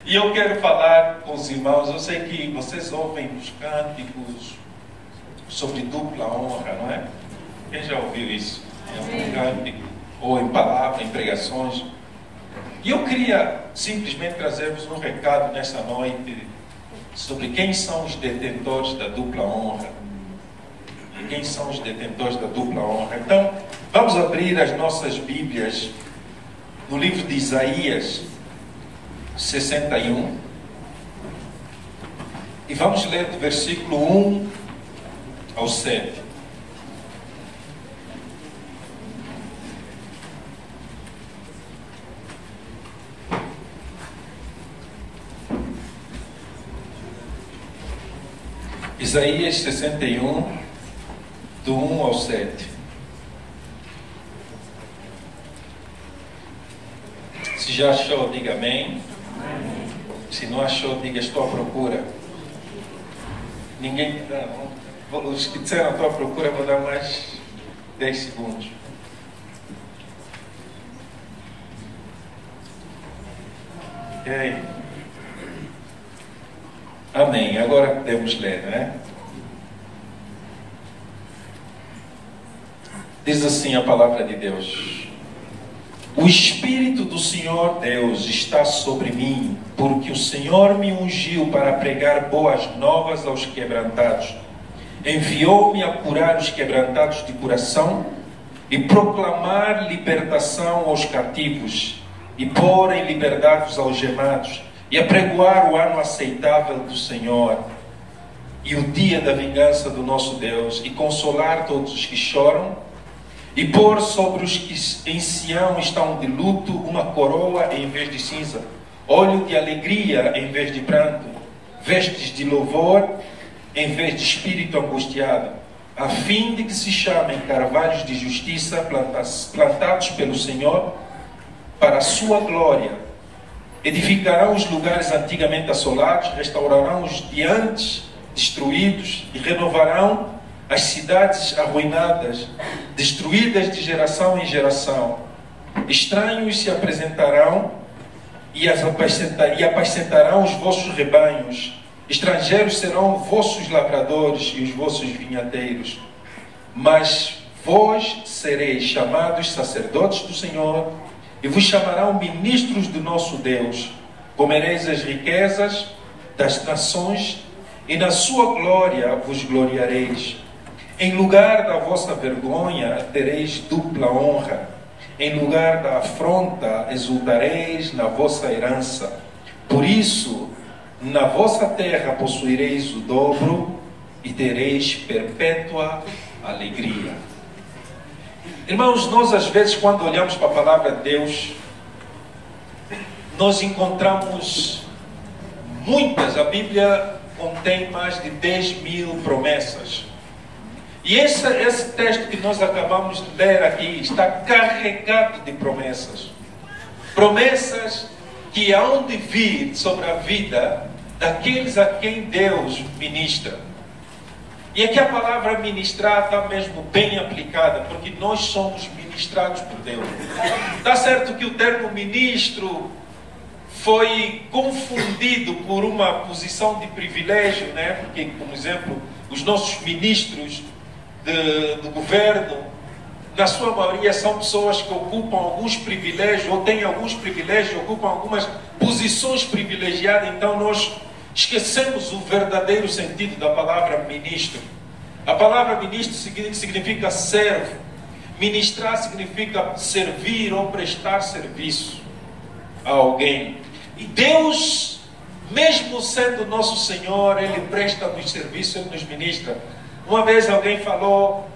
E eu quero falar com os irmãos, eu sei que vocês ouvem os cânticos sobre dupla honra, não é? Quem já ouviu isso? Em um cântico, ou em palavra, em pregações. E eu queria simplesmente trazer-vos um recado nessa noite sobre quem são os detentores da dupla honra. E quem são os detentores da dupla honra. Então, vamos abrir as nossas Bíblias no livro de Isaías 61 e vamos ler do versículo 1 ao 7. Isaías 61, do 1 ao 7. Se já achou, diga amém. Se não achou, diga estou à procura. Ninguém dá. Os que disseram estou à procura, eu vou dar mais 10 segundos. Ok. Amém. Agora podemos ler, não é? Diz assim a palavra de Deus: o Espírito do Senhor Deus está sobre mim, porque o Senhor me ungiu para pregar boas novas aos quebrantados. Enviou-me a curar os quebrantados de coração e proclamar libertação aos cativos e pôr em liberdade os algemados e apregoar o ano aceitável do Senhor e o dia da vingança do nosso Deus e consolar todos os que choram e pôr sobre os que em Sião estão de luto uma coroa em vez de cinza, óleo de alegria em vez de pranto, vestes de louvor em vez de espírito angustiado, a fim de que se chamem carvalhos de justiça plantados pelo Senhor para a sua glória. Edificarão os lugares antigamente assolados, restaurarão os de antes destruídos e renovarão as cidades arruinadas, destruídas de geração em geração. Estranhos se apresentarão e apacentarão os vossos rebanhos. Estrangeiros serão vossos lavradores e os vossos vinhateiros. Mas vós sereis chamados sacerdotes do Senhor e vos chamarão ministros do nosso Deus. Comereis as riquezas das nações e na sua glória vos gloriareis. Em lugar da vossa vergonha tereis dupla honra. Em lugar da afronta exultareis na vossa herança. Por isso, na vossa terra possuireis o dobro e tereis perpétua alegria. Irmãos, nós às vezes quando olhamos para a palavra de Deus, nós encontramos muitas, a Bíblia contém mais de 10.000 promessas. E esse texto que nós acabamos de ler aqui está carregado de promessas. Promessas que hão de vir sobre a vida daqueles a quem Deus ministra. E aqui a palavra ministrar está mesmo bem aplicada, porque nós somos ministrados por Deus. Está certo que o termo ministro foi confundido por uma posição de privilégio, né? Porque, por exemplo, os nossos ministros do governo, na sua maioria são pessoas que ocupam alguns privilégios, ou têm alguns privilégios, ocupam algumas posições privilegiadas. Então nós esquecemos o verdadeiro sentido da palavra ministro. A palavra ministro significa servo. Ministrar significa servir ou prestar serviço a alguém. E Deus, mesmo sendo nosso Senhor, Ele presta-nos serviço, Ele nos ministra. Uma vez alguém falou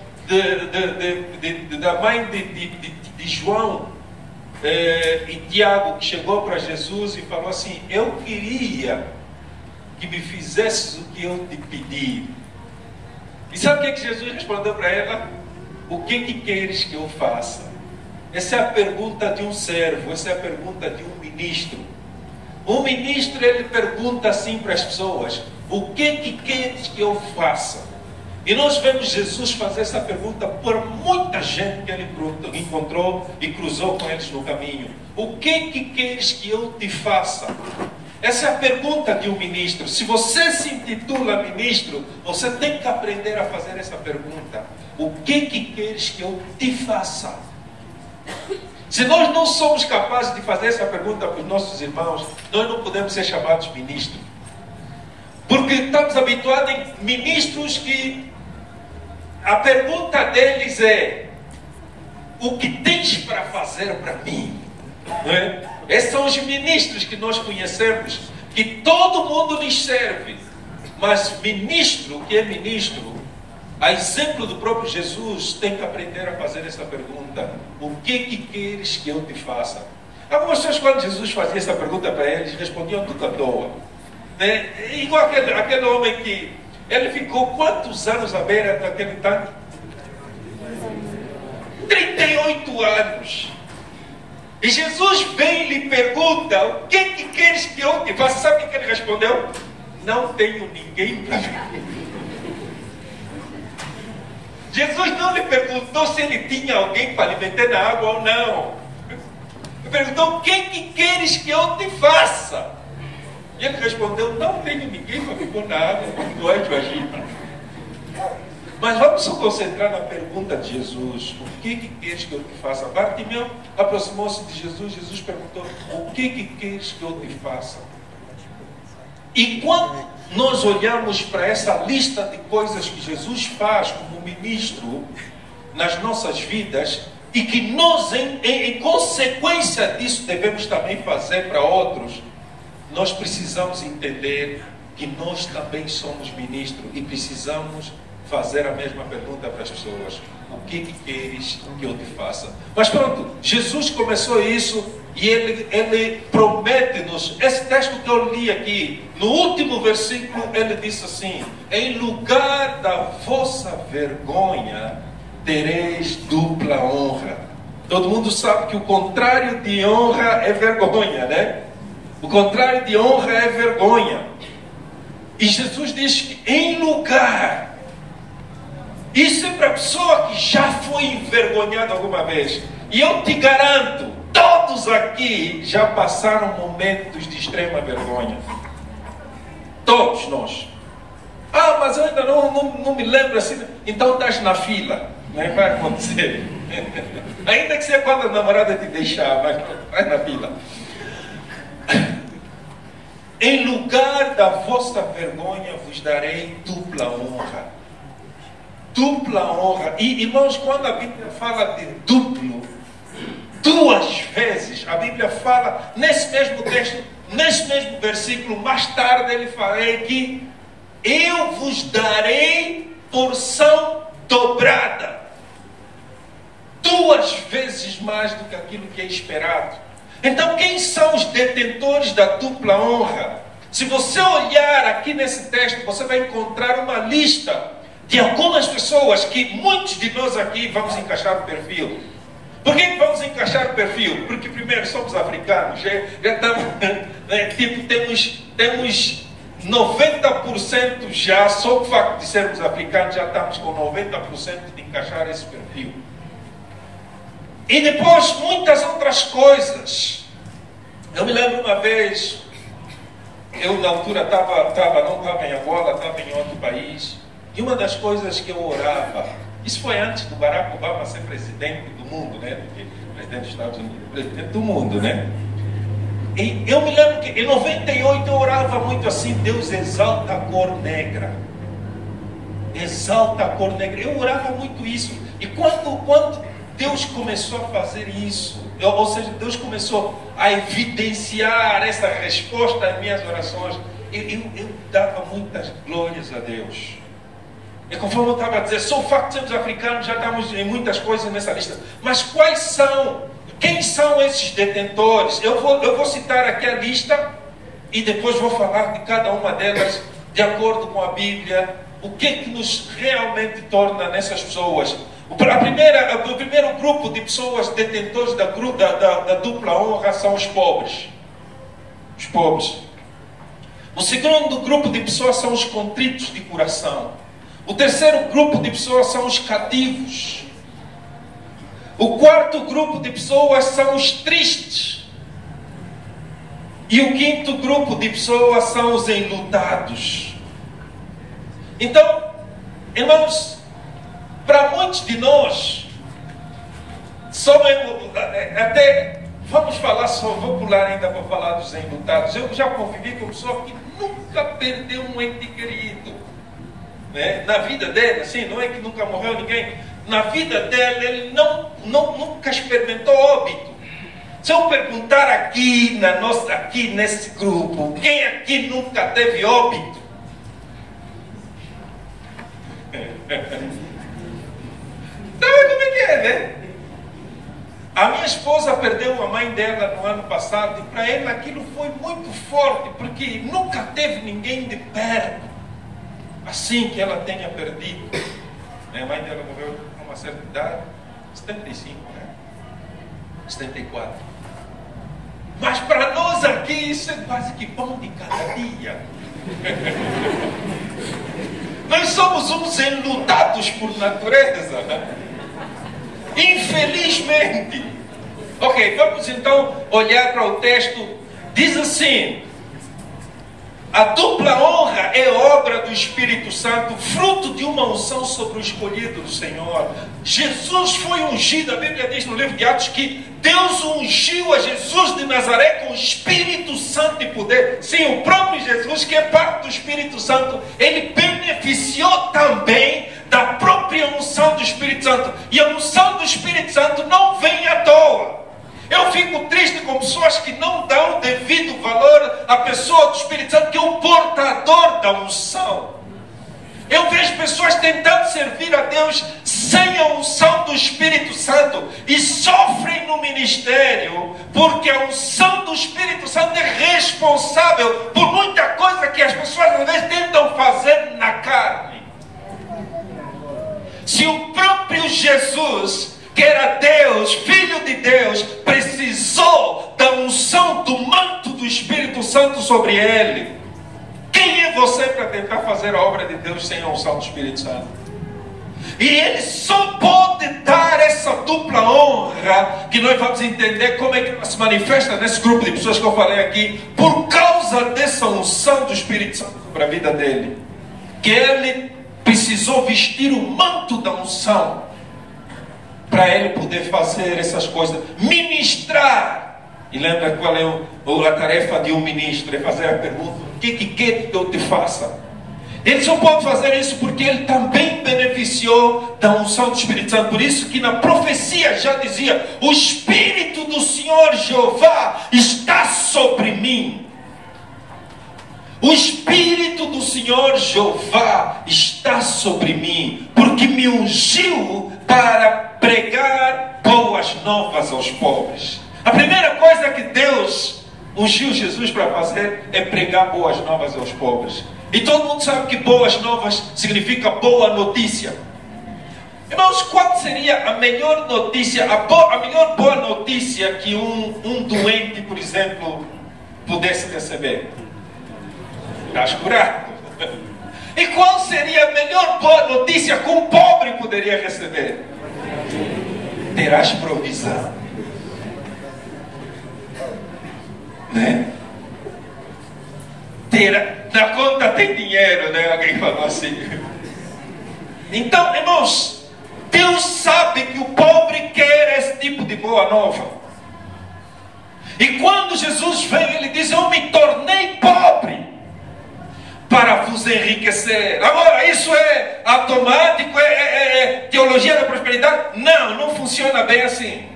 da mãe de João e Tiago, que chegou para Jesus e falou assim: eu queria que me fizesses o que eu te pedi. E sabe o que Jesus respondeu para ela? O que queres que eu faça? Essa é a pergunta de um servo, essa é a pergunta de um ministro. Um ministro, ele pergunta assim para as pessoas: o que queres que eu faça? E nós vemos Jesus fazer essa pergunta por muita gente que ele encontrou e cruzou com eles no caminho. O que queres que eu te faça? Essa é a pergunta de um ministro. Se você se intitula ministro, você tem que aprender a fazer essa pergunta. O que queres que eu te faça? Se nós não somos capazes de fazer essa pergunta para os nossos irmãos, nós não podemos ser chamados ministros. Porque estamos habituados em ministros que a pergunta deles é: o que tens para fazer para mim? Não é? Esses são os ministros que nós conhecemos, que todo mundo lhes serve. Mas ministro, que é ministro, a exemplo do próprio Jesus, tem que aprender a fazer essa pergunta: o que queres que eu te faça? Algumas pessoas, quando Jesus fazia essa pergunta para eles, respondiam tudo à toa, né? Igual aquele homem que ele ficou quantos anos à beira daquele tanque? 38 anos. E Jesus vem e lhe pergunta: o que queres que eu te faça? Sabe o que ele respondeu? Não tenho ninguém para mim. Jesus não lhe perguntou se ele tinha alguém para lhe meter na água ou não. Ele perguntou: o que queres que eu te faça? E ele respondeu: não tenho ninguém para me pôr na água, como tu és agita. Mas vamos nos concentrar na pergunta de Jesus: o que queres que eu te faça? Bartimeu aproximou-se de Jesus. Jesus perguntou: o que queres que eu te faça? E quando nós olhamos para essa lista de coisas que Jesus faz como ministro nas nossas vidas, e que nós, em consequência disso, devemos também fazer para outros, nós precisamos entender que nós também somos ministros e precisamos fazer a mesma pergunta para as pessoas: o que queres que eu te faça? Mas pronto, Jesus começou isso e ele promete-nos. Esse texto que eu li aqui, no último versículo, ele disse assim: em lugar da vossa vergonha, tereis dupla honra. Todo mundo sabe que o contrário de honra é vergonha, né? O contrário de honra é vergonha. E Jesus diz que em lugar... Isso é para a pessoa que já foi envergonhada alguma vez. E eu te garanto, todos aqui já passaram momentos de extrema vergonha. Todos nós. Ah, mas eu ainda não me lembro assim. Então estás na fila. Não vai acontecer. Ainda que seja quando a namorada te deixar, mas vai na fila. Em lugar da vossa vergonha vos darei dupla honra. Dupla honra. E irmãos, quando a Bíblia fala de duplo, duas vezes a Bíblia fala nesse mesmo texto, nesse mesmo versículo, mais tarde ele fala que eu vos darei porção dobrada, duas vezes mais do que aquilo que é esperado. Então, quem são os detentores da dupla honra? Se você olhar aqui nesse texto, você vai encontrar uma lista de algumas pessoas que muitos de nós aqui vamos encaixar o perfil. Por que vamos encaixar o perfil? Porque primeiro somos africanos, já estamos, temos 90% já, só o facto de sermos africanos, já estamos com 90% de encaixar esse perfil. E depois muitas outras coisas. Eu me lembro uma vez, eu na altura não estava em Angola, estava em outro país. E uma das coisas que eu orava, isso foi antes do Barack Obama ser presidente do mundo, né? Presidente dos Estados Unidos, presidente do mundo, né? E eu me lembro que em 98 eu orava muito assim: Deus, exalta a cor negra. Exalta a cor negra. Eu orava muito isso. E quando Deus começou a fazer isso, ou seja, Deus começou a evidenciar essa resposta às minhas orações, eu dava muitas glórias a Deus. E conforme eu estava a dizer, só o facto de sermos africanos, já estamos em muitas coisas nessa lista. Mas quais são? Quem são esses detentores? Eu vou citar aqui a lista e depois vou falar de cada uma delas de acordo com a Bíblia. O que nos realmente torna nessas pessoas? O primeiro grupo de pessoas detentores da dupla honra são os pobres. Os pobres. O segundo grupo de pessoas são os contritos de coração. O terceiro grupo de pessoas são os cativos. O quarto grupo de pessoas são os tristes. E o quinto grupo de pessoas são os enlutados. Então, irmãos, para muitos de nós, até vamos falar só, vou pular ainda para falar dos enlutados. Eu já convivi com pessoa que nunca perdeu um ente querido, né? Na vida dele, assim, não é que nunca morreu ninguém. Na vida dele, ele nunca experimentou óbito. Se eu perguntar aqui nesse grupo, quem aqui nunca teve óbito? Sabe como é que é, né? A minha esposa perdeu a mãe dela no ano passado, e para ela aquilo foi muito forte, porque nunca teve ninguém de perto assim que ela tenha perdido. A mãe dela morreu com uma certa idade, 75, né? 74. Mas para nós aqui isso é quase que pão de cada dia. Nós somos uns enlutados por natureza, né? Infelizmente. Ok, vamos então olhar para o texto. Diz assim: a dupla honra é obra do Espírito Santo, fruto de uma unção sobre o escolhido do Senhor. Jesus foi ungido, a Bíblia diz no livro de Atos que Deus ungiu a Jesus de Nazaré com o Espírito Santo e poder. Sim, o próprio Jesus, que é parte do Espírito Santo, ele beneficiou também da própria unção do Espírito Santo. E a unção do Espírito Santo não vem à toa. Eu fico triste com pessoas que não dão devido valor à pessoa do Espírito Santo, que é o portador da unção. Eu vejo pessoas tentando servir a Deus sem a unção do Espírito Santo e sofrem no ministério, porque a unção do Espírito Santo é responsável por muita coisa que as pessoas às vezes tentam fazer na carne. Se o próprio Jesus, que era Deus, Filho de Deus, precisou da unção do manto do Espírito Santo sobre ele, quem é você para tentar fazer a obra de Deus sem a unção do Espírito Santo? E ele só pode dar essa dupla honra, que nós vamos entender como é que ela se manifesta nesse grupo de pessoas que eu falei aqui, por causa dessa unção do Espírito Santo sobre a vida dele, que ele precisou vestir o manto da unção para ele poder fazer essas coisas, ministrar. E lembra qual é a tarefa de um ministro? É fazer a pergunta: o que quer que eu te faça? Ele só pode fazer isso porque ele também beneficiou da unção do Espírito Santo. Por isso que na profecia já dizia: o Espírito do Senhor Jeová está sobre mim. O Espírito do Senhor Jeová está sobre mim, porque me ungiu para pregar boas novas aos pobres. A primeira coisa que Deus ungiu Jesus para fazer é pregar boas novas aos pobres. E todo mundo sabe que boas novas significa boa notícia. Irmãos, qual seria a melhor notícia, a melhor boa notícia que um doente, por exemplo, pudesse receber? Estás curado. E qual seria a melhor boa notícia que um pobre poderia receber? Terás provisão. Né? Na conta tem dinheiro, né? Alguém falou assim. Então, irmãos, Deus sabe que o pobre quer esse tipo de boa nova. E quando Jesus vem, ele diz: eu me tornei pobre para vos enriquecer. Agora, isso é automático? É teologia da prosperidade? Não, não funciona bem assim.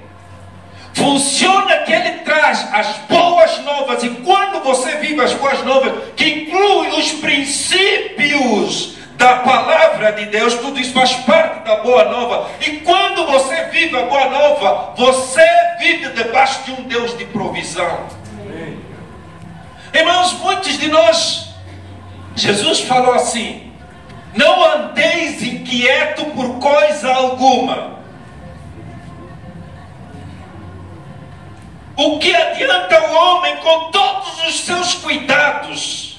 Funciona que ele traz as boas novas, e quando você vive as boas novas, que inclui os princípios da palavra de Deus, tudo isso faz parte da boa nova. E quando você vive a boa nova, você vive debaixo de um Deus de provisão. Irmãos, muitos de nós, Jesus falou assim: não andeis inquieto por coisa alguma. O que adianta o homem com todos os seus cuidados?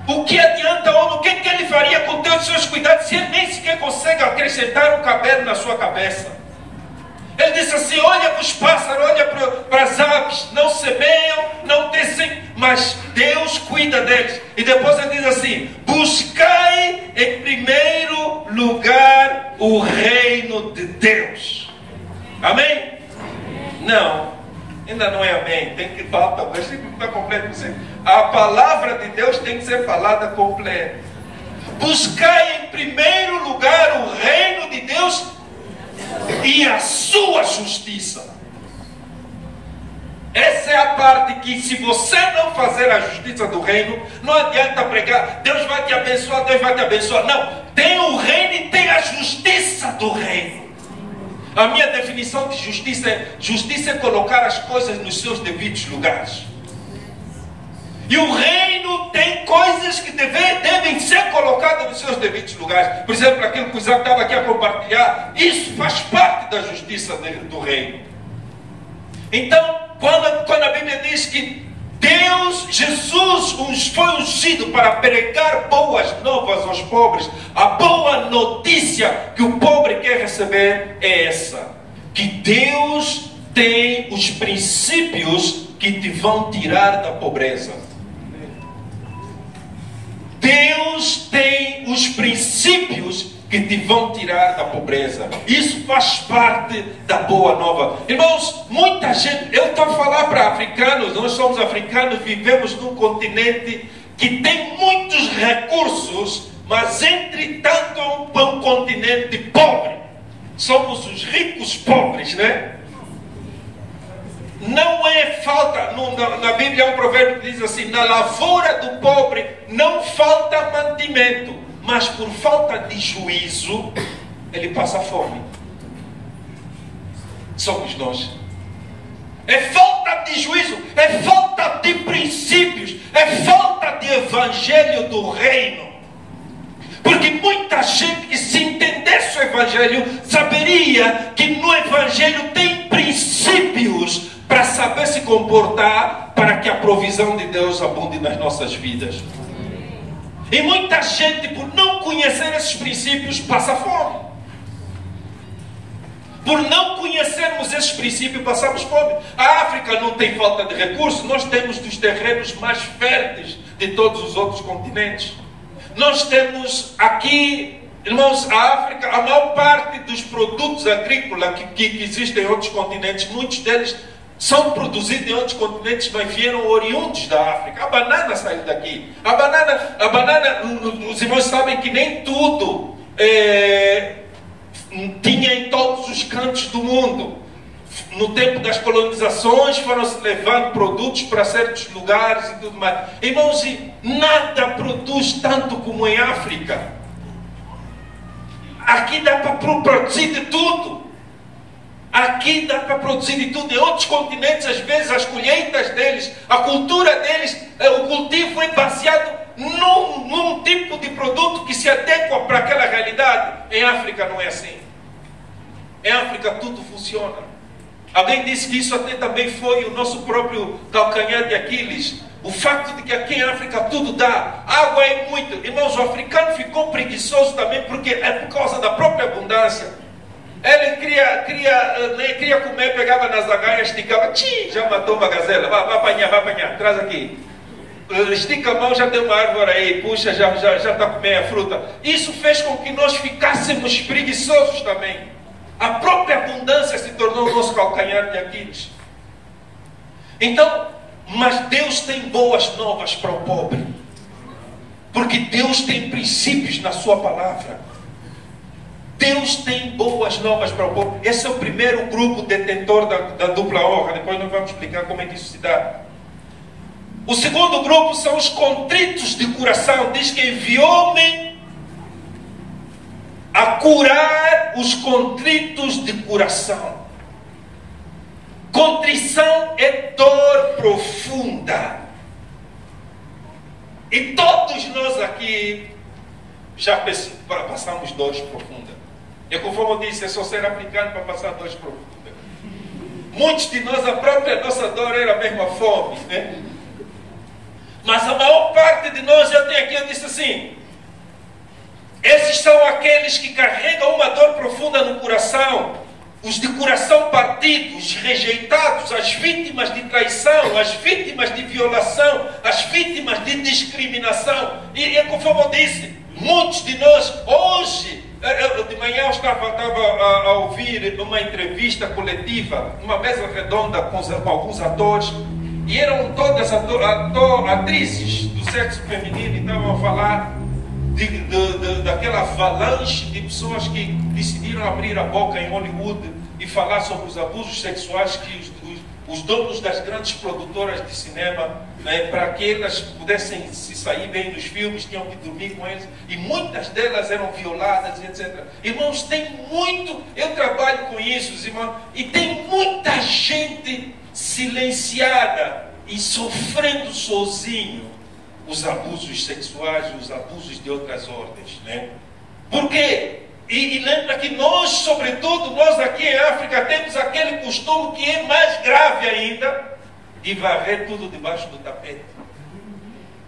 O que adianta o homem? O que ele faria com todos os seus cuidados se ele nem sequer consegue acrescentar um cabelo na sua cabeça? Ele disse assim: olha para os pássaros, olha para as aves, não semeiam, não tecem, mas Deus cuida deles. E depois ele diz assim: buscai em primeiro lugar o reino de Deus. Amém? Não, ainda não é amém. Tem que falta, o versículo está completo. A palavra de Deus tem que ser falada completa. Buscai em primeiro lugar o reino de Deus e a sua justiça. Essa é a parte que, se você não fazer a justiça do reino, não adianta pregar: Deus vai te abençoar, Deus vai te abençoar. Não, tem o reino e tem a justiça do reino. A minha definição de justiça é colocar as coisas nos seus devidos lugares. E o reino tem coisas que devem ser colocadas nos seus devidos lugares. Por exemplo, aquilo que o Isaac estava aqui a compartilhar, isso faz parte da justiça do reino. Então, quando a Bíblia diz que Jesus foi ungido para pregar boas novas aos pobres, a boa notícia que o pobre quer receber é essa: que Deus tem os princípios que te vão tirar da pobreza. Deus tem os princípios que te vão tirar da pobreza. Isso faz parte da boa nova. Irmãos, muita gente, eu estou a falar para africanos, nós somos africanos, vivemos num continente que tem muitos recursos, mas entretanto é um continente pobre. Somos os ricos pobres, né? Não é falta, na Bíblia há um provérbio que diz assim: na lavoura do pobre não falta mantimento, mas por falta de juízo ele passa fome. Somos nós. É falta de juízo, é falta de princípios, é falta de evangelho do reino. Porque muita gente que, se entendesse o evangelho, saberia que no evangelho tem princípios para saber se comportar, para que a provisão de Deus abunde nas nossas vidas. E muita gente, por não conhecer esses princípios, passa fome. Por não conhecermos esses princípios, passamos fome. A África não tem falta de recursos. Nós temos dos terrenos mais férteis de todos os outros continentes. Nós temos aqui, irmãos, a África, a maior parte dos produtos agrícolas que existem em outros continentes, muitos deles são produzidos em outros continentes, mas vieram oriundos da África. A banana saiu daqui. A banana, os irmãos sabem que nem tudo tinha em todos os cantos do mundo. No tempo das colonizações foram-se levando produtos para certos lugares e tudo mais. Irmãos, nada produz tanto como em África. Aqui dá para produzir de tudo. Aqui dá para produzir de tudo. Em outros continentes, às vezes, as colheitas deles, a cultura deles, o cultivo é baseado num tipo de produto que se adequa para aquela realidade. Em África não é assim. Em África tudo funciona. Alguém disse que isso até também foi o nosso próprio calcanhar de Aquiles. O facto de que aqui em África tudo dá. Água é muito. Irmãos, o africano ficou preguiçoso também porque é por causa da própria abundância. Ele queria comer, pegava nas agaias, esticava, já matou uma gazela, vai apanhar, traz aqui. Estica a mão, já tem uma árvore aí, puxa, já está comendo a fruta. Isso fez com que nós ficássemos preguiçosos também. A própria abundância se tornou o nosso calcanhar de Aquiles. Então, mas Deus tem boas novas para o pobre. Porque Deus tem princípios na sua palavra. Deus tem boas novas para o povo. Esse é o primeiro grupo detentor da dupla honra. Depois nós vamos explicar como é que isso se dá. O segundo grupo são os contritos de coração. Diz que enviou-me a curar os contritos de coração. Contrição é dor profunda. E todos nós aqui já passamos dores profundas. E conforme eu disse, é só ser africano para passar dores profundas. Muitos de nós, a própria nossa dor era a mesma fome, né? Mas a maior parte de nós, eu disse assim, esses são aqueles que carregam uma dor profunda no coração. os de coração partido, os rejeitados, as vítimas de traição, as vítimas de violação, as vítimas de discriminação. E conforme eu disse, muitos de nós, hoje, de manhã eu estava a ouvir uma entrevista coletiva, uma mesa redonda com alguns atores, e eram todas atrizes do sexo feminino, e estavam a falar daquela avalanche de pessoas que decidiram abrir a boca em Hollywood e falar sobre os abusos sexuais que os donos das grandes produtoras de cinema, né, para que elas pudessem se sair bem nos filmes, tinham que dormir com eles, e muitas delas eram violadas, etc. Irmãos, tem muito, eu trabalho com isso, irmãos, e tem muita gente silenciada e sofrendo sozinho os abusos sexuais, os abusos de outras ordens, né? Por quê? E lembra que nós, sobretudo, nós aqui em África, temos aquele costume que é mais grave ainda, de varrer tudo debaixo do tapete.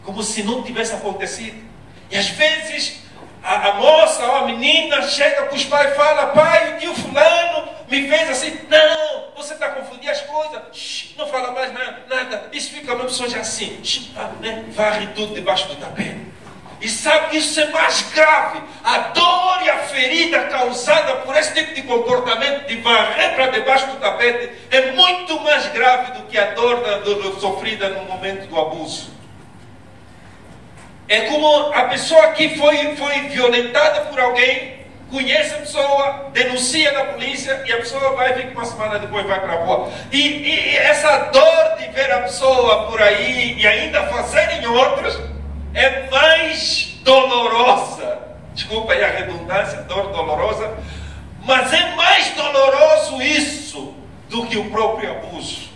Como se não tivesse acontecido. E às vezes, a moça ou a menina chega para os pais e fala: pai, o tio fulano me fez assim. Não, você está confundindo as coisas. Shhh, não fala mais nada. Isso fica uma pessoa já assim. Shhh, né? Varre tudo debaixo do tapete. E sabe que isso é mais grave. A dor e a ferida causada por esse tipo de comportamento de varrer para debaixo do tapete é muito mais grave do que a dor sofrida no momento do abuso. É como a pessoa que foi violentada por alguém, conhece a pessoa, denuncia na polícia e a pessoa vai vir que uma semana depois vai para a rua. E essa dor de ver a pessoa por aí e ainda fazerem outras é mais dolorosa. Desculpa aí a redundância, dor dolorosa. Mas é mais doloroso isso do que o próprio abuso.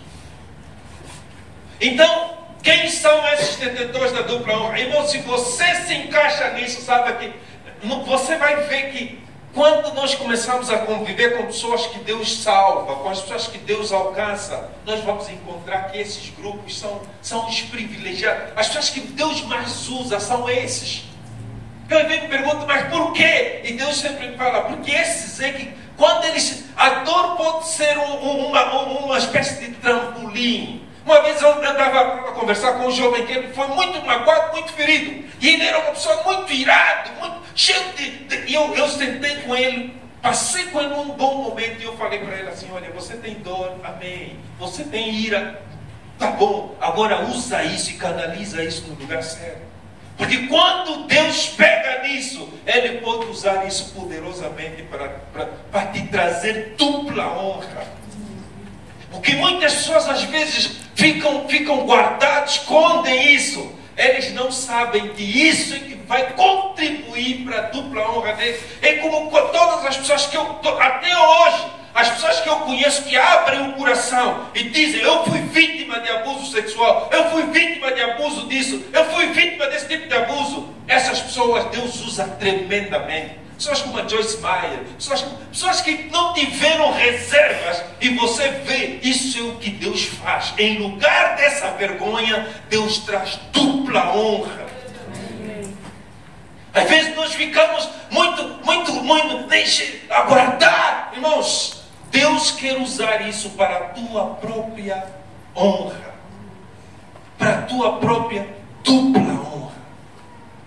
Então, quem são esses detentores da dupla honra? Irmão, se você se encaixa nisso, sabe que você vai ver que quando nós começamos a conviver com pessoas que Deus salva, com as pessoas que Deus alcança, nós vamos encontrar que esses grupos são os privilegiados. As pessoas que Deus mais usa são esses. Eu me pergunto, mas por quê? E Deus sempre me fala, porque esses é que, quando eles... A dor pode ser uma espécie de trampolim. Uma vez eu andava a conversar com um jovem que ele foi muito magoado, muito ferido. E ele era uma pessoa muito irado, muito cheio E eu sentei com ele, passei com ele um bom momento e eu falei para ele assim: olha, você tem dor, amém. Você tem ira, tá bom. Agora usa isso e canaliza isso no lugar certo. Porque quando Deus pega nisso, Ele pode usar isso poderosamente para te trazer dupla honra. Porque muitas pessoas às vezes ficam guardadas, escondem isso. Eles não sabem que isso é que vai contribuir para a dupla honra deles. É como todas as pessoas que até hoje, as pessoas que eu conheço que abrem o coração e dizem: eu fui vítima de abuso sexual, eu fui vítima de abuso disso, eu fui vítima desse tipo de abuso. Essas pessoas Deus usa tremendamente. Pessoas como a Joyce Meyer, pessoas que não tiveram reservas, e você vê, isso é o que Deus faz. Em lugar dessa vergonha, Deus traz dupla honra. Às vezes nós ficamos muito, deixe aguardar. Irmãos, Deus quer usar isso para a tua própria honra, para a tua própria dupla honra.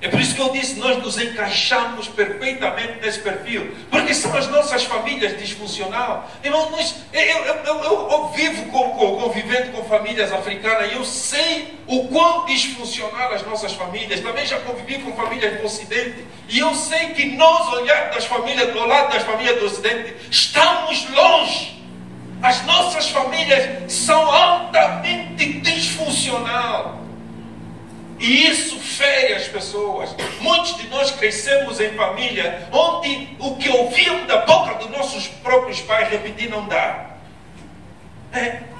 É por isso que eu disse, nós nos encaixamos perfeitamente nesse perfil. Porque são as nossas famílias disfuncionais. Irmão, eu vivo convivendo com famílias africanas e eu sei o quão disfuncional as nossas famílias. Também já convivi com famílias do Ocidente. E eu sei que nós, olhando das famílias, do lado das famílias do Ocidente, estamos longe. As nossas famílias são altamente disfuncionais. E isso fere as pessoas. Muitos de nós crescemos em família onde o que ouvíamos da boca dos nossos próprios pais repetir não dá.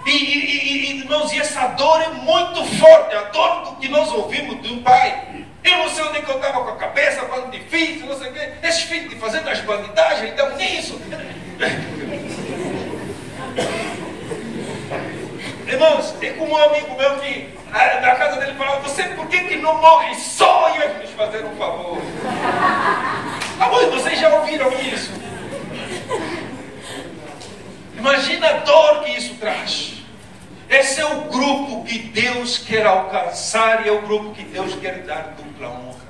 Irmãos, e essa dor é muito forte. A dor do que nós ouvimos de um pai. Eu não sei onde é que eu estava com a cabeça, quando difícil, não sei o quê. Esses filhos fazendo as bandidagens, então nisso. Irmãos, é como um amigo meu que na casa dele falava: você por que não morre só e vai nos fazer um favor? Amor, vocês já ouviram isso? Imagina a dor que isso traz. Esse é o grupo que Deus quer alcançar e é o grupo que Deus quer dar dupla honra.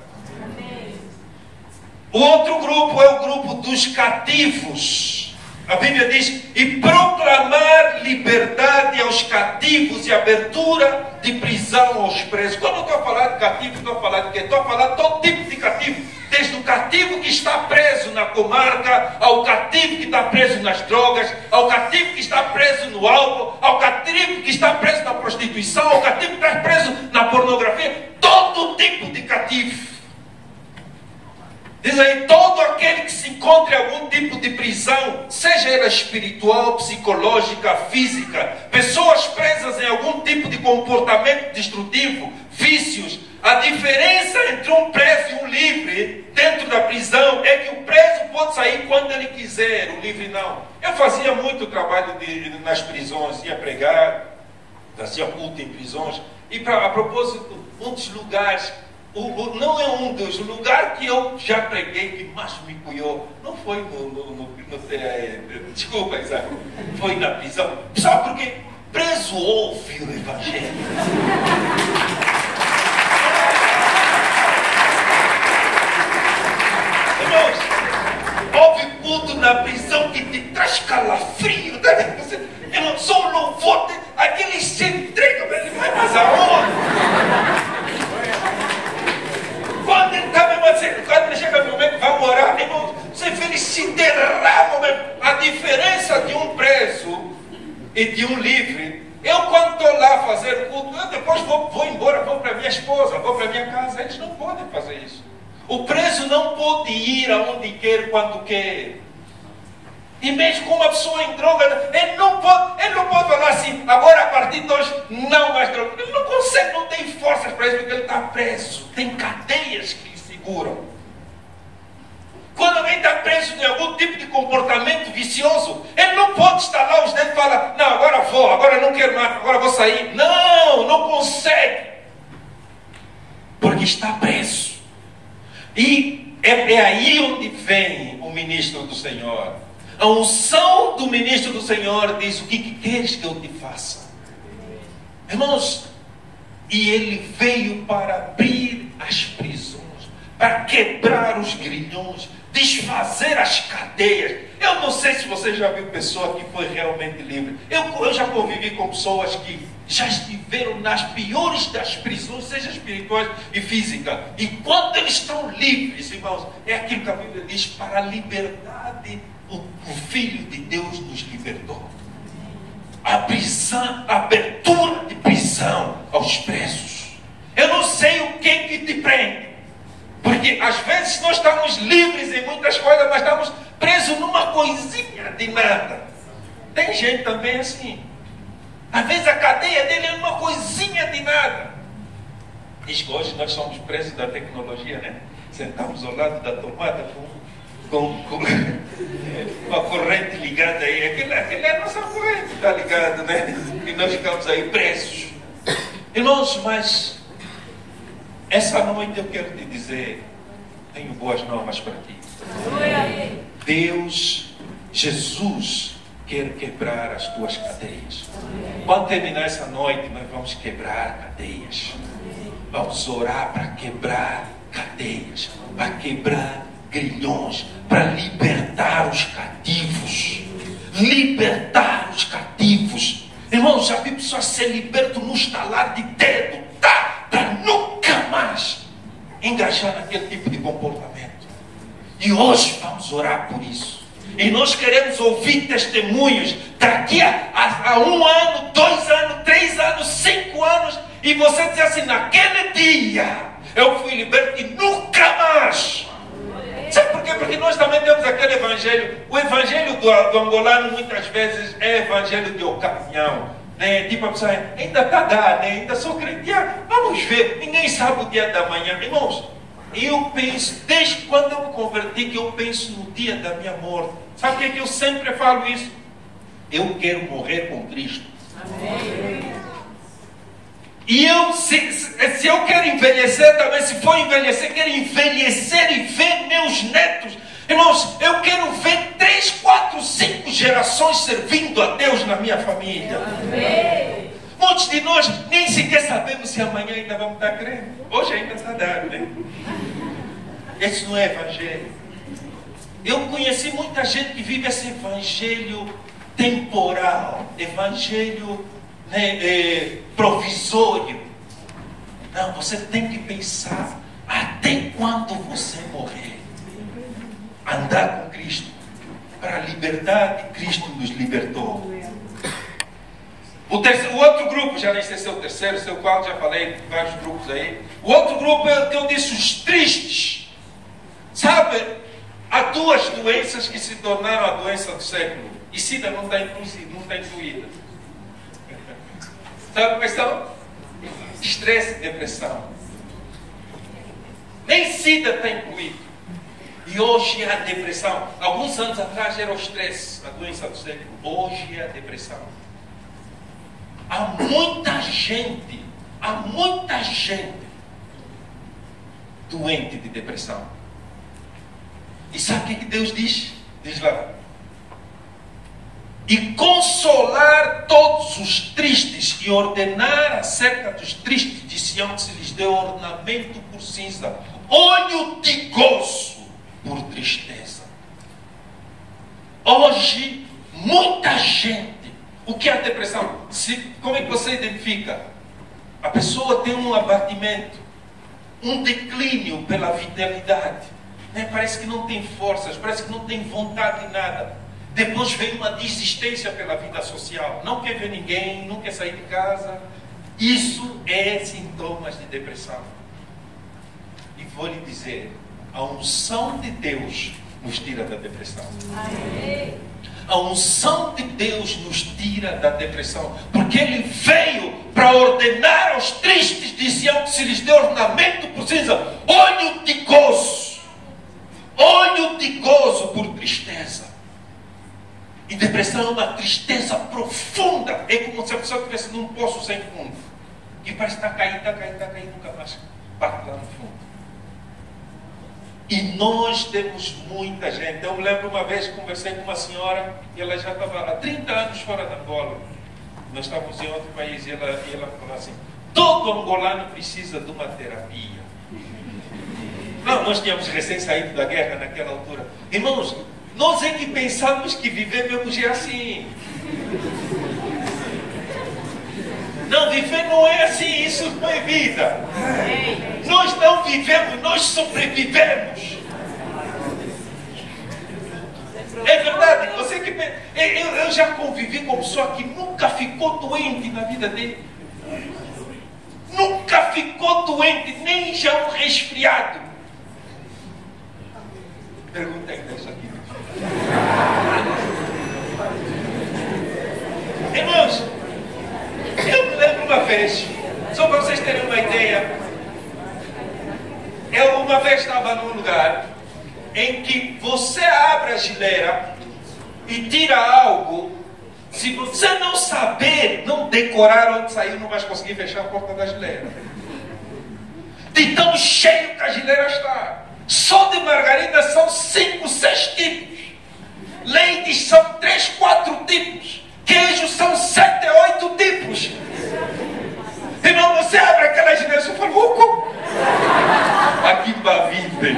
O outro grupo é o grupo dos cativos. A Bíblia diz, e proclamar liberdade aos cativos e abertura de prisão aos presos. Quando eu estou a falar de cativo, estou a falar de quê? Estou a falar de todo tipo de cativo. Desde o cativo que está preso na comarca, ao cativo que está preso nas drogas, ao cativo que está preso no álcool, ao cativo que está preso na prostituição, ao cativo que está preso na pornografia. Todo tipo de cativo. Diz aí, todo aquele que se encontra em algum tipo de prisão, seja ela espiritual, psicológica, física, pessoas presas em algum tipo de comportamento destrutivo, vícios. A diferença entre um preso e um livre dentro da prisão é que o preso pode sair quando ele quiser, o livre não. Eu fazia muito trabalho nas prisões, ia pregar, fazia culto em prisões. E a propósito, um dos lugares... não é um dos lugares que eu já preguei que mais me cunhou. Não foi no desculpa, Isaac. Foi na prisão. Sabe por quê? Preso ouve o Evangelho. Irmãos, houve culto na prisão que te traz calafrio. Eu sou um louvor. Aquele se entrega, ele vai mais aonde? Quando ele está mesmo assim, quando ele chega no momento que vai morar, irmão, você vê ele se derrama mesmo. A diferença de um preso e de um livre, eu quando estou lá fazendo culto, eu depois vou embora, vou para minha esposa, vou para minha casa, eles não podem fazer isso. O preso não pode ir aonde quer, quando quer. E mesmo com uma pessoa em droga, ele não pode falar assim, agora a partir de hoje, não mais droga. Ele não consegue, não tem forças para isso, porque ele está preso. Tem cadeias que lhe seguram. Quando alguém está preso em algum tipo de comportamento vicioso, ele não pode estalar os dedos e falar, não, agora vou, agora não quero mais, agora vou sair. Não consegue. Porque está preso. E é aí onde vem o ministro do Senhor. A unção do ministro do Senhor diz, o que queres que eu te faça? Irmãos, e ele veio para abrir as prisões, para quebrar os grilhões, desfazer as cadeias. Eu não sei se você já viu pessoa que foi realmente livre. Eu já convivi com pessoas que já estiveram nas piores das prisões, seja espirituais e físicas. E quando eles estão livres, irmãos, é aquilo que a Bíblia diz, para a liberdade, o Filho de Deus nos libertou. A prisão, a abertura de prisão aos presos. Eu não sei o que te prende. Porque às vezes nós estamos livres em muitas coisas, mas estamos presos numa coisinha de nada. Tem gente também assim. Às vezes a cadeia dele é uma coisinha de nada. Diz que hoje nós somos presos da tecnologia, né? Sentamos ao lado da tomada com a corrente ligada aí. Aquela é a nossa corrente, está ligada, né? E nós ficamos aí presos. Irmãos, mas essa noite eu quero te dizer, tenho boas novas para ti. Deus, Jesus, quer quebrar as tuas cadeias. Quando terminar essa noite, nós vamos quebrar cadeias. Vamos orar para quebrar cadeias, para quebrar grilhões, para libertar os cativos. Libertar os cativos. Irmãos, já vi pessoas ser liberto no estalar de dedo, tá? Para nunca mais engajar naquele tipo de comportamento. E hoje vamos orar por isso. E nós queremos ouvir testemunhos daqui a 1 ano, 2 anos, 3 anos, 5 anos. E você dizer assim, naquele dia eu fui liberto e nunca mais. Sabe por quê? Porque nós também temos aquele evangelho. O evangelho do angolano muitas vezes é evangelho de ocasião, né? Tipo a pessoa ainda está dando, né? Ainda sou crente. Vamos ver, ninguém sabe o dia da manhã. Irmãos, eu penso, desde quando eu me converti, que eu penso no dia da minha morte. Sabe o que eu sempre falo isso? Eu quero morrer com Cristo. Amém. E se eu quero envelhecer também, se for envelhecer, quero envelhecer e ver meus netos. Irmãos, eu quero ver 3, 4, 5 gerações servindo a Deus na minha família. Amém. Muitos de nós nem sequer sabemos se amanhã ainda vamos estar crendo. Hoje ainda está dando, né? Esse não é evangelho. Eu conheci muita gente que vive esse evangelho temporal, evangelho provisório. Não, você tem que pensar até quando você morrer. Andar com Cristo. Para a liberdade, Cristo nos libertou. O outro grupo, já nem sei se é o terceiro, se é o quarto, já falei, vários grupos aí. O outro grupo é o que eu disse, os tristes. Sabe, há 2 doenças que se tornaram a doença do século. E SIDA não está incluída. Sabe quais são? Estresse e depressão. Nem SIDA está incluído. E hoje é a depressão. Alguns anos atrás era o estresse, a doença do século. Hoje é a depressão. Há muita gente doente de depressão. E sabe o que Deus diz? Diz lá. E consolar todos os tristes e ordenar acerca dos tristes de Sião que se lhes deu ornamento por cinza, olho de gozo por tristeza. Hoje, muita gente. O que é a depressão? Como é que você identifica? A pessoa tem um abatimento, um declínio pela vitalidade. Parece que não tem forças, parece que não tem vontade de nada. Depois vem uma desistência pela vida social. Não quer ver ninguém, não quer sair de casa. Isso é sintomas de depressão. E vou lhe dizer, a unção de Deus nos tira da depressão. Amém. A unção de Deus nos tira da depressão. Porque Ele veio para ordenar aos tristes de Sião que se lhes deu ornamento por cinza, olho de gozo. Olho de gozo por tristeza. E depressão é uma tristeza profunda. É como se a pessoa estivesse num poço sem fundo. Que parece que está caindo, nunca mais parte lá no fundo. E nós temos muita gente. Eu me lembro uma vez que conversei com uma senhora e ela já estava há 30 anos fora da Angola. Nós estávamos em outro país e ela falou assim: todo angolano precisa de uma terapia. Não, nós tínhamos recém saído da guerra naquela altura. Irmãos, nós é que pensamos que viver mesmo é assim. Não, viver não é assim, isso não é vida. Nós não vivemos, nós sobrevivemos. É verdade, você que eu já convivi com uma pessoa que nunca ficou doente na vida dele. Nunca ficou doente, nem já um resfriado. Pergunta ainda isso aqui. Irmãos, eu me lembro uma vez, só para vocês terem uma ideia, eu uma vez estava num lugar em que você abre a geleira e tira algo. Se você não saber, não decorar onde saiu, não vai conseguir fechar a porta da geleira. De tão cheio que a geleira está. Só de margarina são 5, 6 tipos. Leites são 3, 4 tipos. Queijos são 7, 8 tipos. Irmão, você abre aquela geleira e fala: como? Aqui para a vida.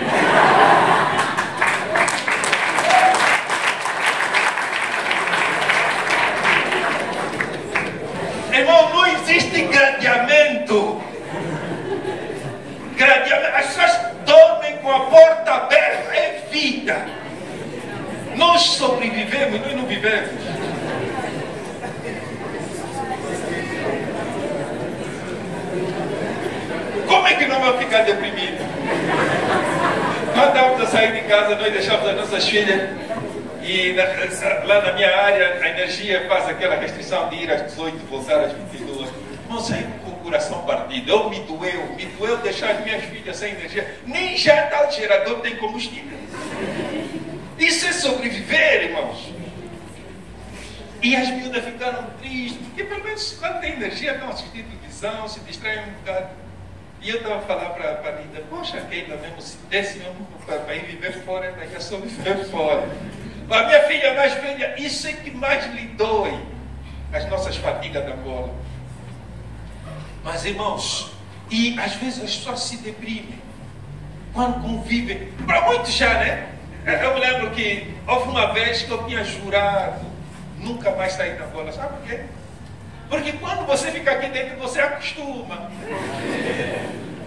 Irmão, não existe gradeamento. As pessoas dormem com a porta aberta. É vida. Nós sobrevivemos, nós não vivemos. Como é que não vai ficar deprimido? Nós estávamos a sair de casa, nós deixamos as nossas filhas. E lá na minha área, a energia faz aquela restrição de ir às 18 e voltar às 22. Não saí com o coração partido. Me doeu deixar as minhas filhas sem energia. Nem já tal gerador tem combustível. Isso é sobreviver, irmãos. E as miúdas ficaram tristes, porque pelo menos quando tem energia estão assistindo televisão, se distraem um bocado. E eu estava a falar para a Linda, poxa, Keila mesmo, se desse mesmo para ir viver fora, ela ia só viver fora. A minha filha mais velha, isso é que mais lhe dói, as nossas fadigas da bola. Mas, irmãos, e às vezes as pessoas se deprimem quando convivem. Para muitos já, né? Eu me lembro que houve uma vez que eu tinha jurado nunca mais sair da bola. Sabe por quê? Porque quando você fica aqui dentro, você acostuma.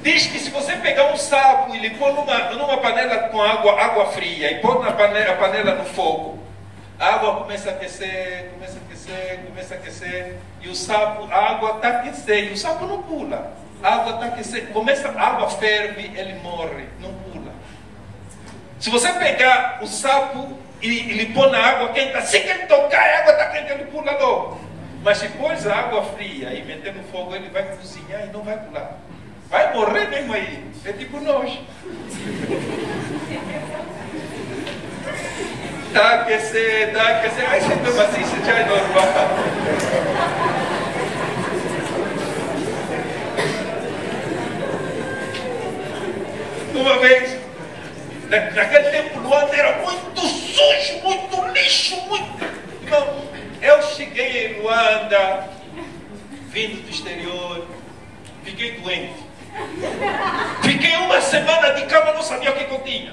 Diz que se você pegar um sapo e lhe pôr numa panela com água fria e pôr a panela no fogo, a água começa a aquecer, e o sapo, a água está aquecendo, e o sapo não pula. A água está aquecendo, a água ferve, ele morre, não pula. Se você pegar o sapo e lhe pôr na água quente, assim que ele tocar, a água está quente, ele pula logo. Mas se pôs a água fria e meter no fogo, ele vai cozinhar e não vai pular. Vai morrer mesmo aí. É tipo nós. Está a aquecer. Aí você mesmo assim, isso já é normal. Uma vez, naquele tempo, Luanda era muito sujo, muito lixo, muito... Irmão, eu cheguei em Luanda, vindo do exterior, fiquei doente. Fiquei uma semana de cama, não sabia o que eu tinha.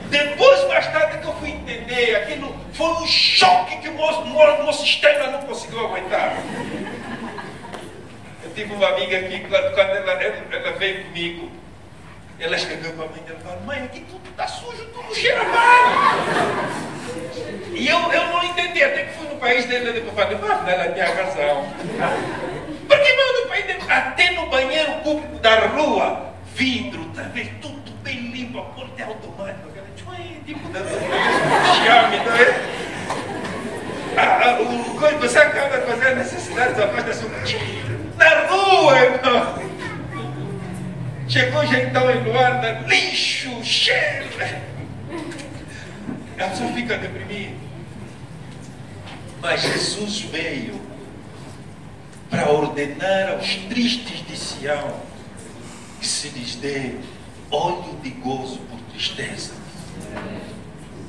Depois, mais tarde, que eu fui entender, aquilo foi um choque que o meu sistema não conseguiu aguentar. Eu tive uma amiga aqui, quando ela veio comigo, ela chegou para a mãe dela e falou: mãe, aqui tudo está sujo, tudo cheira mal. E eu não entendi, até que fui no país dele, depois falei: mas ela tinha razão. Porque, meu, no país dele, até no banheiro público da rua, vidro, talvez tudo bem limpo, a porta é automática, aquela tipo dando charme, não é? Quando você acaba de fazer a necessidade da parte da sua na rua, irmão. Chegou então em Luanda, lixo, cheiro. A pessoa fica deprimida. Mas Jesus veio para ordenar aos tristes de Sião que se lhes dê óleo de gozo por tristeza.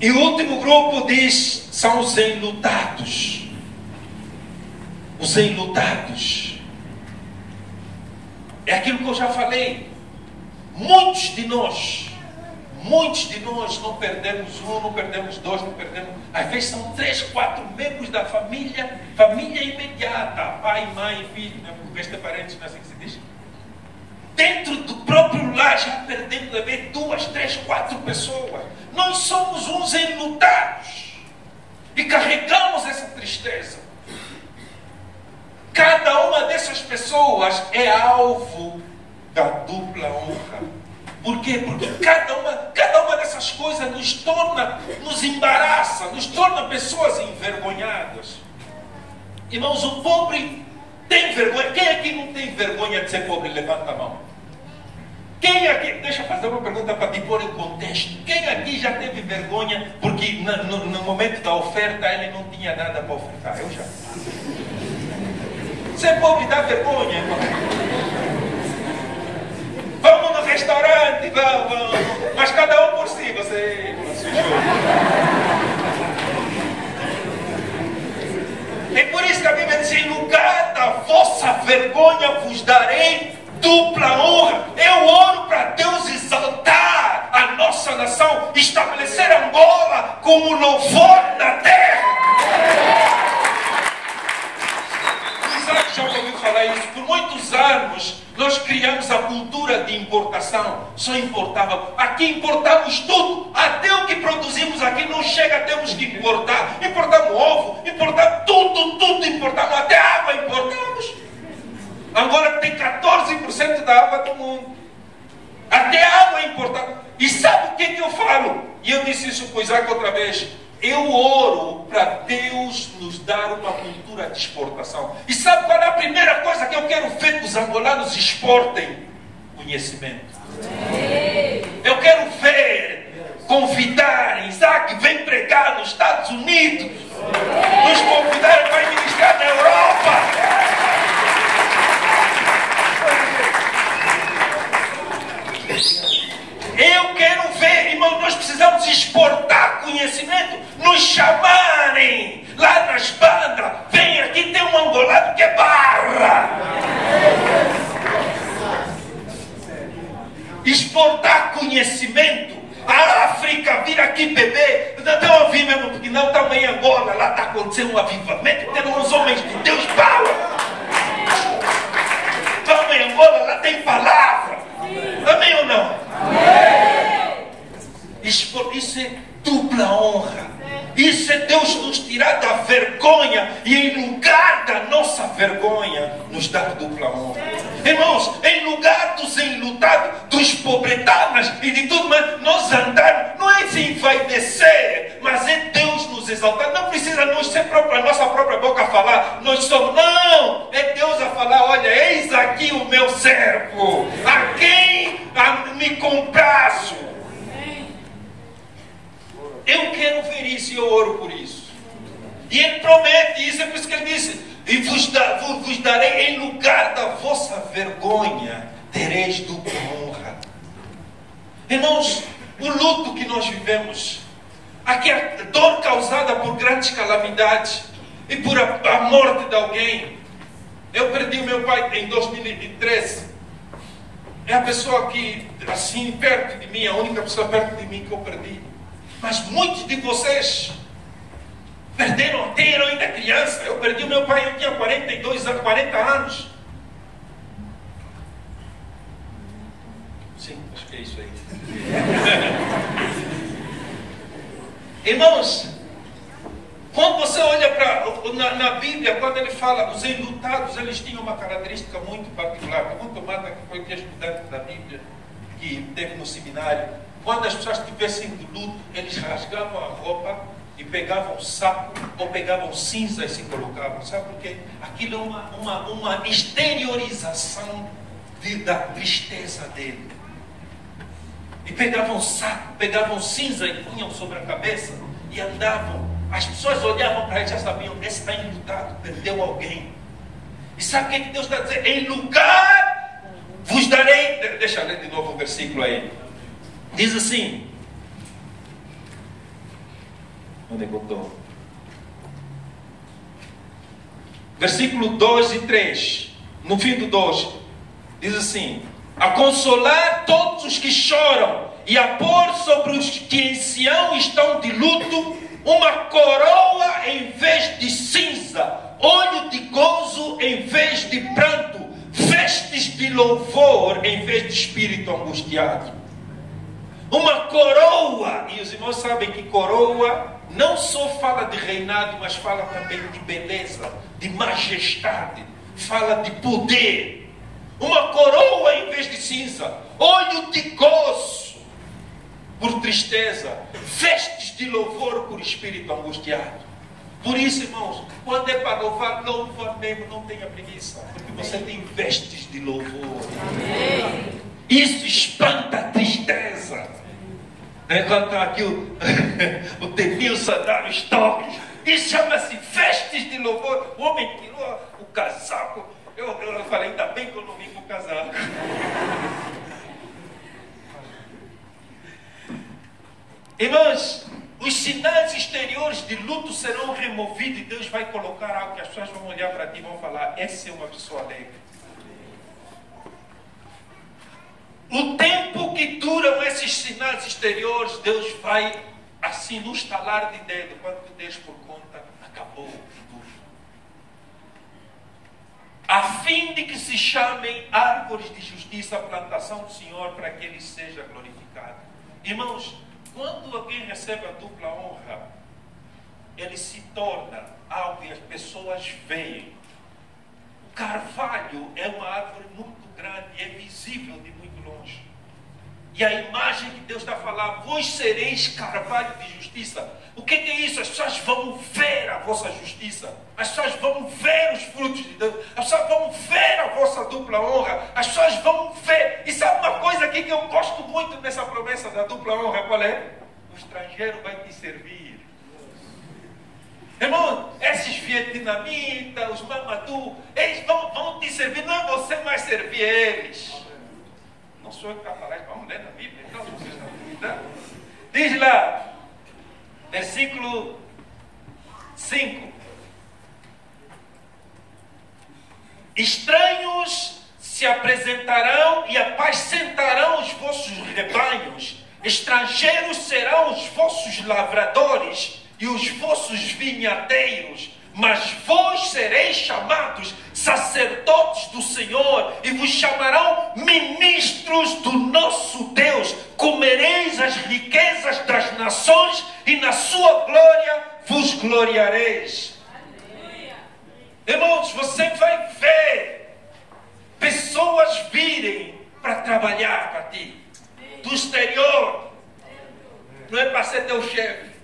E o último grupo diz, são os enlutados. Os enlutados. É aquilo que eu já falei. Muitos de nós não perdemos um, não perdemos dois, não perdemos... Às vezes são 3, 4 membros da família imediata, pai, mãe, filho, né? Porque este é parente, não é assim que se diz? Dentro do próprio lar já perdemos a ver 2, 3, 4 pessoas. Nós somos uns enlutados e carregamos essa tristeza. Cada uma dessas pessoas é alvo da dupla honra. Por quê? Porque cada uma dessas coisas nos embaraça, nos torna pessoas envergonhadas. Irmãos, o pobre tem vergonha. Quem aqui não tem vergonha de ser pobre? Levanta a mão. Quem aqui, deixa eu fazer uma pergunta para te pôr em contexto. Quem aqui já teve vergonha porque no momento da oferta ele não tinha nada para ofertar? Eu já. Ser pobre dá vergonha, irmão. Vamos no restaurante, vamos. Mas cada um por si, você sujou. É por isso que a Bíblia diz: em lugar da vossa vergonha vos darei dupla honra. Eu oro para Deus exaltar a nossa nação, estabelecer Angola como louvor na terra. Isaac já ouviu falar isso. Por muitos anos nós criamos a cultura de importação. Só importava. Aqui importamos tudo. Até o que produzimos aqui não chega, temos que importar. Importamos ovo, importamos tudo importamos. Até água importamos. Angola tem 14% da água do mundo. Até água é importada. E sabe o que eu falo? E eu disse isso para o Isaac outra vez. Eu oro para Deus nos dar uma cultura de exportação. E sabe qual é a primeira coisa que eu quero ver que os angolanos exportem? Conhecimento. Eu quero ver, convidar Isaac, vem pregar nos Estados Unidos, nos convidar para ministrar na Europa. exportar conhecimento, nos chamarem lá nas bandas. Vem aqui, tem um angolano que é barra. Exportar conhecimento. A África vir aqui beber. Não ouvi mesmo, porque não está em Angola. Lá está acontecendo um avivamento. Tem uns homens de Deus power. Estão em Angola, lá tem palavra. Amém ou não? Isso é dupla honra. Isso é Deus nos tirar da vergonha e em lugar da nossa vergonha nos dar dupla honra. Irmãos, em lugar dos enlutados, dos pobretanas e de tudo mais, nós andarmos, não é se envaidecer, mas é Deus nos exaltar. Não precisa nós ser a nossa própria boca a falar, nós somos, não, é Deus a falar, olha, eis aqui o meu servo, a quem me comprazo. Eu quero ver isso e eu oro por isso. E Ele promete isso, é por isso que Ele disse: e vos darei em lugar da vossa vergonha, tereis dupla honra. Irmãos, o luto que nós vivemos, aqui a dor causada por grandes calamidades e por a morte de alguém. Eu perdi o meu pai em 2013. É a pessoa que, assim, perto de mim, a única pessoa perto de mim que eu perdi. Mas muitos de vocês perderam até eu ainda criança. Eu perdi o meu pai, eu tinha 42 anos, 40 anos. Sim, acho que é isso aí. Irmãos, quando você olha na Bíblia, quando ele fala, os enlutados, eles tinham uma característica muito particular. Pergunta o Mata, que foi estudante da Bíblia, que teve no seminário. Quando as pessoas estivessem de luto, eles rasgavam a roupa e pegavam o saco ou pegavam cinza e se colocavam. Sabe por quê? Aquilo é uma exteriorização da tristeza dele. E pegavam saco, pegavam cinza e punham sobre a cabeça e andavam. As pessoas olhavam para ele e já sabiam, esse está enlutado, perdeu alguém. E sabe o que Deus está dizendo? Em lugar vos darei... Deixa eu ler de novo o versículo aí. Diz assim, onde é que eu estou? Versículo 2 e 3, no fim do 2, diz assim: a consolar todos os que choram e a pôr sobre os que em Sião estão de luto uma coroa em vez de cinza, olho de gozo em vez de pranto, vestes de louvor em vez de espírito angustiado. Uma coroa, e os irmãos sabem que coroa não só fala de reinado, mas fala também de beleza, de majestade, fala de poder. Uma coroa em vez de cinza, olho de gozo por tristeza, vestes de louvor por espírito angustiado. Por isso, irmãos, quando é para louvar, louva mesmo, não tenha preguiça, porque você tem vestes de louvor. Amém. Isso espanta a tristeza. Quando está aqui o Temilson a dar os toques, isso chama-se vestes de louvor. O homem tirou o casaco. Eu falei, ainda bem que eu não vim com o casaco. Irmãos, os sinais exteriores de luto serão removidos e Deus vai colocar algo que as pessoas vão olhar para ti e vão falar: essa é uma pessoa alegre. O tempo que duram esses sinais exteriores, Deus vai, assim, no estalar de dedo, quando tu des por conta, acabou tudo. A fim de que se chamem árvores de justiça, a plantação do Senhor, para que Ele seja glorificado. Irmãos, quando alguém recebe a dupla honra, ele se torna algo e as pessoas veem. O carvalho é uma árvore muito grande, é visível de muito longe. E a imagem que Deus está falando: vós sereis carvalho de justiça. O que é isso? As pessoas vão ver a vossa justiça. As pessoas vão ver os frutos de Deus. As pessoas vão ver a vossa dupla honra. As pessoas vão ver. E sabe uma coisa aqui que eu gosto muito nessa promessa da dupla honra? Qual é? O estrangeiro vai te servir. Irmão, esses vietnamitas, os mamadou, eles vão te servir. Não é você mais servir eles. Não sou eu que estou falando, vamos ler na Bíblia, então, vocês estão duvidando. Diz lá, versículo 5. Estranhos se apresentarão e apacentarão os vossos rebanhos. Estrangeiros serão os vossos lavradores e os vossos vinhateiros. Mas vós sereis chamados sacerdotes do Senhor e vos chamarão ministros do nosso Deus. Comereis as riquezas das nações e na sua glória vos gloriareis. Irmãos, você vai ver pessoas virem para trabalhar para ti, do exterior. Não é para ser teu chefe.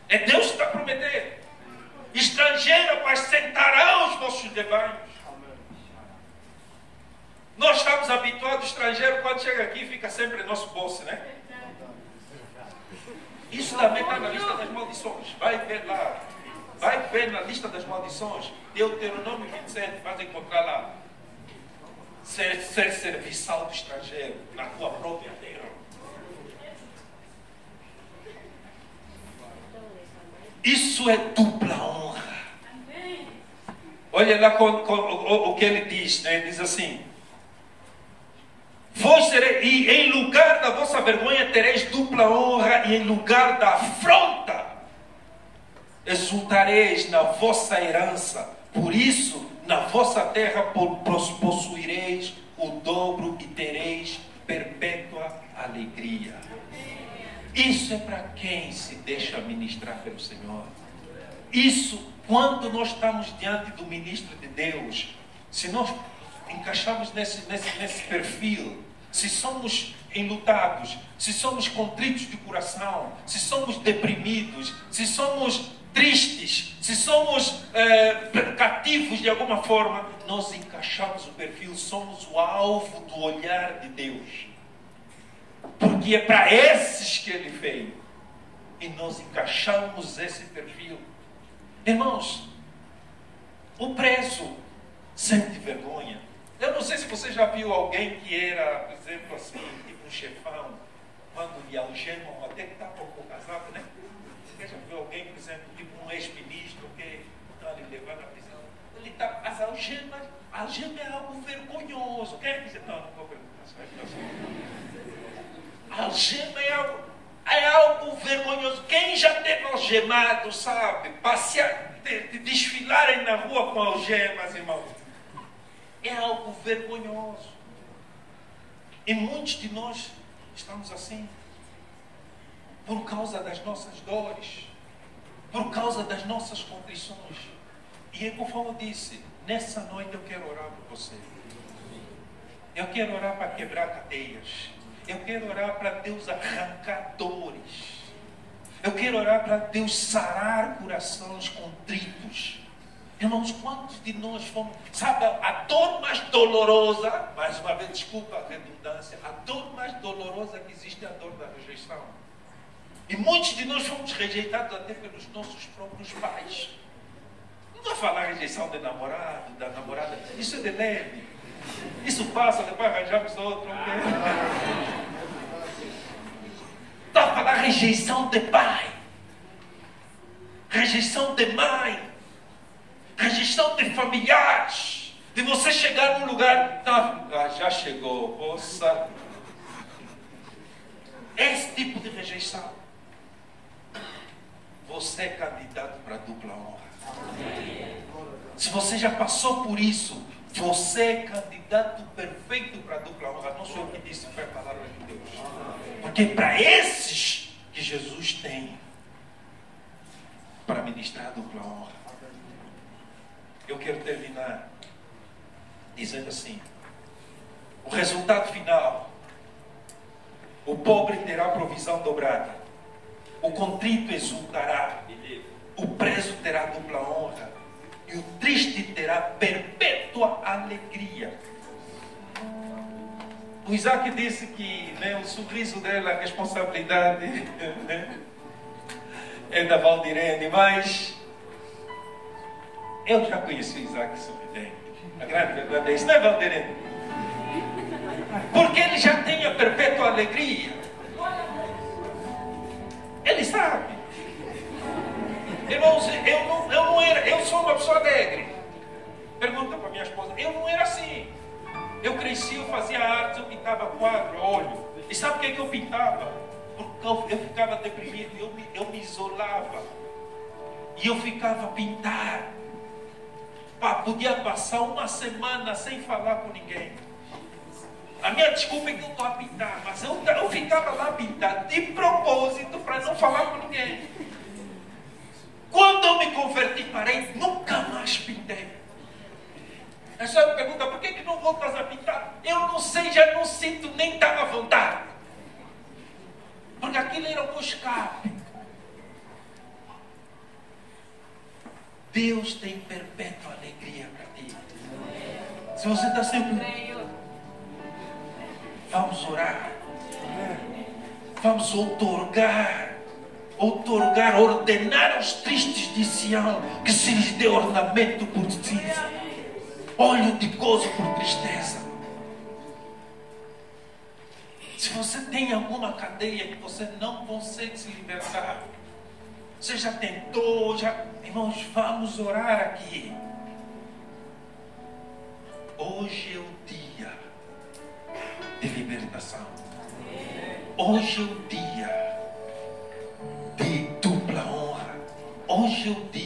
É Deus que está prometendo. Estrangeiro apacentarão os vossos rebanhos. Nós estamos habituados, estrangeiro, quando chega aqui, fica sempre em nosso bolso, né? Isso também está na lista das maldições. Vai ver lá. Vai ver na lista das maldições. Deuteronômio 27, vai encontrar lá. Ser serviçal do estrangeiro na tua própria terra. Isso é dupla honra. Olha lá o que ele diz, né? Diz assim: vós sereis, e em lugar da vossa vergonha tereis dupla honra, e em lugar da afronta exultareis na vossa herança. Por isso, na vossa terra possuireis o dobro e tereis perpétua alegria. Isso é para quem se deixa ministrar pelo Senhor. Isso, quando nós estamos diante do ministro de Deus, se nós encaixamos nesse perfil, se somos enlutados, se somos contritos de coração, se somos deprimidos, se somos tristes, se somos cativos de alguma forma, nós encaixamos o perfil, somos o alvo do olhar de Deus. Porque é para esses que Ele veio. E nós encaixamos esse perfil. Irmãos, o preso sente vergonha. Eu não sei se você já viu alguém que era, por exemplo, assim, tipo um chefão, quando lhe algemam, até que está pouco casado, né? Você já viu alguém, por exemplo, tipo um ex-ministro que está lhe levando à prisão? Ele está, as algemas, a algema é algo vergonhoso. Quem é que diz? Não vou perguntar. A algema é algo vergonhoso. Quem já teve algemado, sabe? Passear, desfilarem na rua com algemas, irmãos. É algo vergonhoso. E muitos de nós estamos assim. Por causa das nossas dores. Por causa das nossas contrições. E conforme eu disse, nessa noite eu quero orar por você. Eu quero orar para quebrar cadeias. Eu quero orar para Deus arrancar dores. Eu quero orar para Deus sarar corações contritos. Irmãos, quantos de nós fomos... Sabe, a dor mais dolorosa, mais uma vez, desculpa a redundância, a dor mais dolorosa que existe é a dor da rejeição. E muitos de nós fomos rejeitados até pelos nossos próprios pais. Não vai falar rejeição de namorado, da namorada. Isso é de leve. Isso passa, depois arranjamos outro. Está a falar rejeição de pai, rejeição de mãe, rejeição de familiares. De você chegar num lugar, já chegou, poça. Esse tipo de rejeição. Você é candidato para dupla honra. Se você já passou por isso, você é candidato perfeito para a dupla honra. Não sou eu que disse, foi a palavra de Deus. Porque é para esses que Jesus tem para ministrar a dupla honra. Eu quero terminar dizendo assim: o resultado final: o pobre terá provisão dobrada, o contrito exultará, o preso terá dupla honra, e o triste terá perpétua alegria. O Isaac disse que, né, o sorriso dela, a responsabilidade é da Valdirene, mas eu já conheci o Isaac sorridente. A grande verdade é isso, não é, Valdirene? Porque ele já tem a perpétua alegria. cresci, eu fazia arte, eu pintava quadro, óleo. E sabe o que é que eu pintava? Porque eu ficava deprimido, eu me isolava. E eu ficava a pintar. Podia passar uma semana sem falar com ninguém. A minha desculpa é que eu estou a pintar, mas eu ficava lá pintando de propósito para não falar com ninguém. Quando eu me converti, parei, nunca mais pintei. A senhora me pergunta, por que não voltas a pintar? Eu não sei, já não sinto nem dar à vontade. Porque aquilo era o meu escape. Deus tem perpétua alegria para ti. Se você está sempre... Vamos orar. Vamos outorgar, ordenar aos tristes de Sião que se lhes dê ornamento por cinza, óleo de gozo por tristeza. Se você tem alguma cadeia que você não consegue se libertar, você já tentou, irmãos, vamos orar aqui. Hoje é o dia de libertação. Hoje é o dia de dupla honra. Hoje é o dia